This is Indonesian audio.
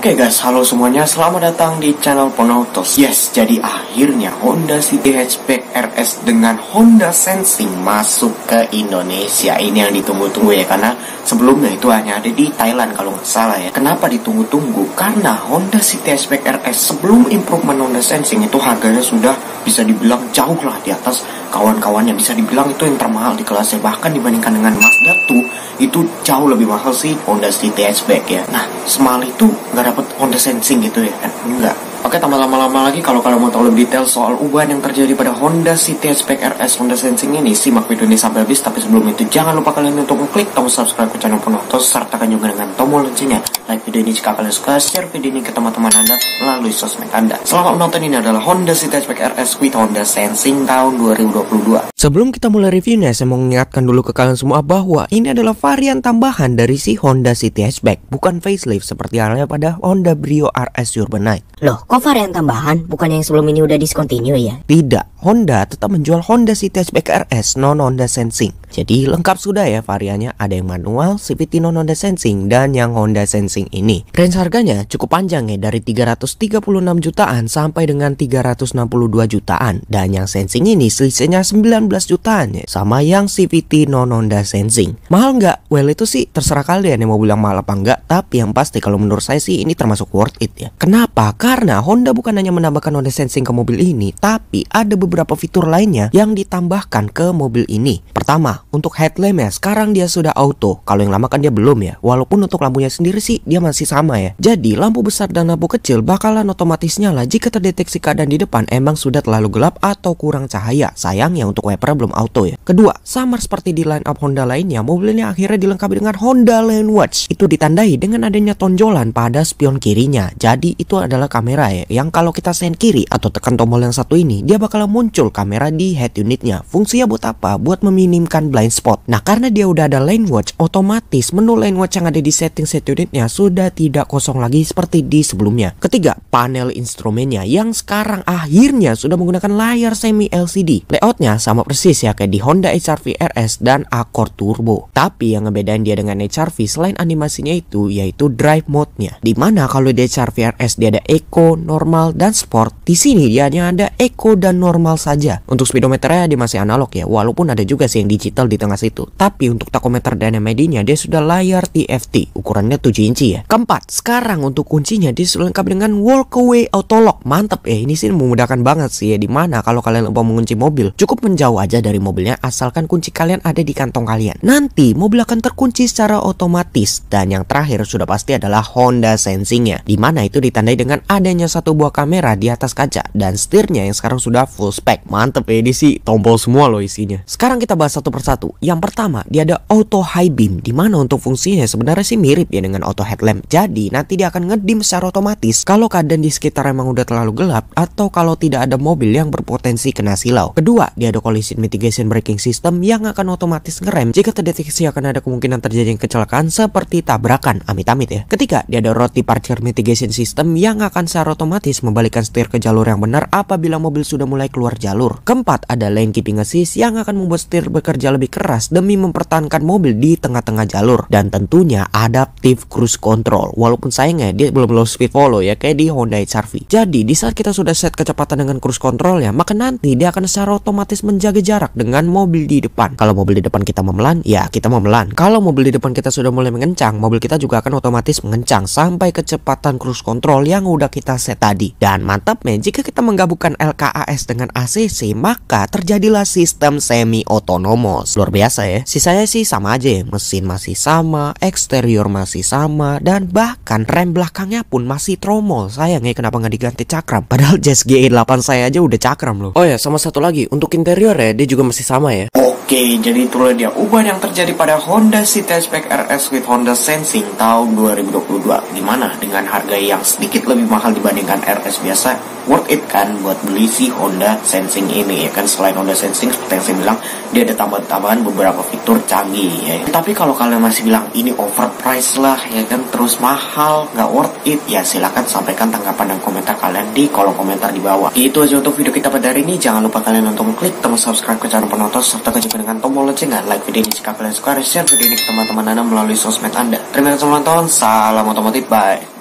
Oke guys, halo semuanya, selamat datang di channel Ponautos. Yes, jadi akhirnya Honda City Hatchback RS dengan Honda Sensing masuk ke Indonesia. Ini yang ditunggu-tunggu ya, karena sebelumnya itu hanya ada di Thailand kalau nggak salah ya. Kenapa ditunggu-tunggu? Karena Honda City Hatchback RS sebelum improvement Honda Sensing itu harganya sudah bisa dibilang jauh lah di atas kawan-kawannya. Bisa dibilang itu yang termahal di kelasnya, bahkan dibandingkan dengan Mazda 2 itu jauh lebih mahal sih Honda City Hatchback ya. Nah, semahal itu nggak dapet Honda Sensing gitu ya kan? Enggak. Oke, tanpa lama-lama lagi, kalau kalian mau tahu lebih detail soal ubahan yang terjadi pada Honda City Hatchback RS Honda Sensing ini, simak video ini sampai habis. Tapi sebelum itu, jangan lupa kalian untuk mengklik tombol subscribe ke channel Ponautos, sertakan juga dengan tombol loncengnya. Like video ini jika kalian suka, share video ini ke teman-teman Anda melalui sosmed Anda. Selamat menonton. Ini adalah Honda City Hatchback RS with Honda Sensing tahun 2022. Sebelum kita mulai reviewnya, saya mau mengingatkan dulu ke kalian semua bahwa ini adalah varian tambahan dari si Honda City Hatchback, bukan facelift seperti halnya pada Honda Brio RS Urbanite. Loh, kok varian tambahan? Bukan yang sebelum ini udah discontinue ya? Tidak, Honda tetap menjual Honda City Hatchback RS non Honda Sensing. Jadi lengkap sudah ya variannya, ada yang manual, CVT non Honda Sensing, dan yang Honda Sensing ini. Range harganya cukup panjang ya, dari 336 jutaan sampai dengan 362 jutaan. Dan yang Sensing ini selisihnya 19 jutaan ya, sama yang CVT non Honda Sensing. Mahal nggak? Well, itu sih terserah kalian yang mau bilang mahal apa enggak, tapi yang pasti kalau menurut saya sih ini termasuk worth it ya. Kenapa? Karena Honda bukan hanya menambahkan Honda Sensing ke mobil ini, tapi ada beberapa fitur lainnya yang ditambahkan ke mobil ini. Pertama, untuk headlampnya sekarang dia sudah auto. Kalau yang lama kan dia belum ya. Walaupun untuk lampunya sendiri sih dia masih sama ya. Jadi lampu besar dan lampu kecil bakalan otomatis nyala jika terdeteksi keadaan di depan emang sudah terlalu gelap atau kurang cahaya. Sayangnya untuk wiper belum auto ya. Kedua, sama seperti di line up Honda lainnya, mobilnya akhirnya dilengkapi dengan Honda Lane Watch. Itu ditandai dengan adanya tonjolan pada spion kirinya. Jadi itu adalah kamera ya, yang kalau kita sen kiri atau tekan tombol yang satu ini, dia bakalan muncul kamera di head unitnya. Fungsinya buat apa? Buat meminimkan blind spot. Nah, karena dia udah ada Lane Watch, otomatis menu Lane Watch yang ada di setting set unitnya sudah tidak kosong lagi seperti di sebelumnya. Ketiga, panel instrumennya yang sekarang akhirnya sudah menggunakan layar semi LCD. Layoutnya sama persis ya kayak di Honda HR-V RS dan Accord Turbo. Tapi yang ngebedain dia dengan HR-V selain animasinya itu yaitu drive mode-nya. Dimana kalau di HR-V RS dia ada Eco, normal, dan sport. Di sini dia hanya ada Eco dan normal saja. Untuk speedometernya dia masih analog ya, walaupun ada juga sih yang digital di tengah situ. Tapi untuk takometer dan MID-nya dia sudah layar TFT, ukurannya 7 inci ya. Keempat, sekarang untuk kuncinya dia sudah lengkap dengan walkaway auto lock. Mantep ya, ini sih memudahkan banget sih ya. Dimana kalau kalian lupa mengunci mobil, cukup menjauh aja dari mobilnya asalkan kunci kalian ada di kantong kalian. Nanti mobil akan terkunci secara otomatis. Dan yang terakhir sudah pasti adalah Honda Sensing-nya, dimana itu ditandai dengan adanya satu buah kamera di atas kaca dan setirnya yang sekarang sudah full spec. Mantep ya, ini sih tombol semua loh isinya. Sekarang kita bahas satu persatu. Yang pertama, dia ada auto high beam, dimana untuk fungsinya sebenarnya sih mirip ya dengan auto headlamp. Jadi nanti dia akan ngedim secara otomatis kalau keadaan di sekitar emang udah terlalu gelap atau kalau tidak ada mobil yang berpotensi kena silau. Kedua, dia ada collision mitigation braking system yang akan otomatis ngerem jika terdeteksi akan ada kemungkinan terjadi kecelakaan seperti tabrakan, amit-amit ya. Ketiga, dia ada road departure mitigation system yang akan secara otomatis membalikkan setir ke jalur yang benar apabila mobil sudah mulai keluar jalur. Keempat, ada lane keeping assist yang akan membuat setir bekerja lebih keras demi mempertahankan mobil di tengah-tengah jalur. Dan tentunya adaptive cruise control, walaupun sayangnya dia belum low speed follow ya kayak di Honda HR-V. Jadi di saat kita sudah set kecepatan dengan cruise control ya, maka nanti dia akan secara otomatis menjaga jarak dengan mobil di depan. Kalau mobil di depan kita memelan, ya kita memelan. Kalau mobil di depan kita sudah mulai mengencang, mobil kita juga akan otomatis mengencang sampai kecepatan cruise control yang udah kita set tadi. Dan mantapnya, jika kita menggabungkan LKAS dengan ACC, maka terjadilah sistem semi otonomos. Luar biasa ya. Sisanya sih sama aja ya, mesin masih sama, eksterior masih sama, dan bahkan rem belakangnya pun masih tromol. Sayangnya kenapa nggak diganti cakram, padahal Jazz GE8 saya aja udah cakram loh. Oh ya, sama satu lagi, untuk interior ya dia juga masih sama ya. Oke, jadi itulah dia ubahan yang terjadi pada Honda City Hatchback RS with Honda Sensing tahun 2022. Gimana dengan harga yang sedikit lebih mahal dibandingkan RS biasa? Worth it kan buat beli si Honda Sensing ini ya kan. Selain Honda Sensing seperti yang saya bilang, dia ada tambahan beberapa fitur canggih ya. Tapi kalau kalian masih bilang ini overpriced lah ya kan, terus mahal, nggak worth it, ya silakan sampaikan tanggapan dan komentar kalian di kolom komentar di bawah. Itu aja untuk video kita pada hari ini. Jangan lupa kalian untuk klik tombol subscribe ke channel Ponautos serta juga dengan tombol loncengnya. Like video ini jika kalian suka, share video ini ke teman-teman Anda melalui sosmed Anda. Terima kasih telah menonton, salam otomotif, bye.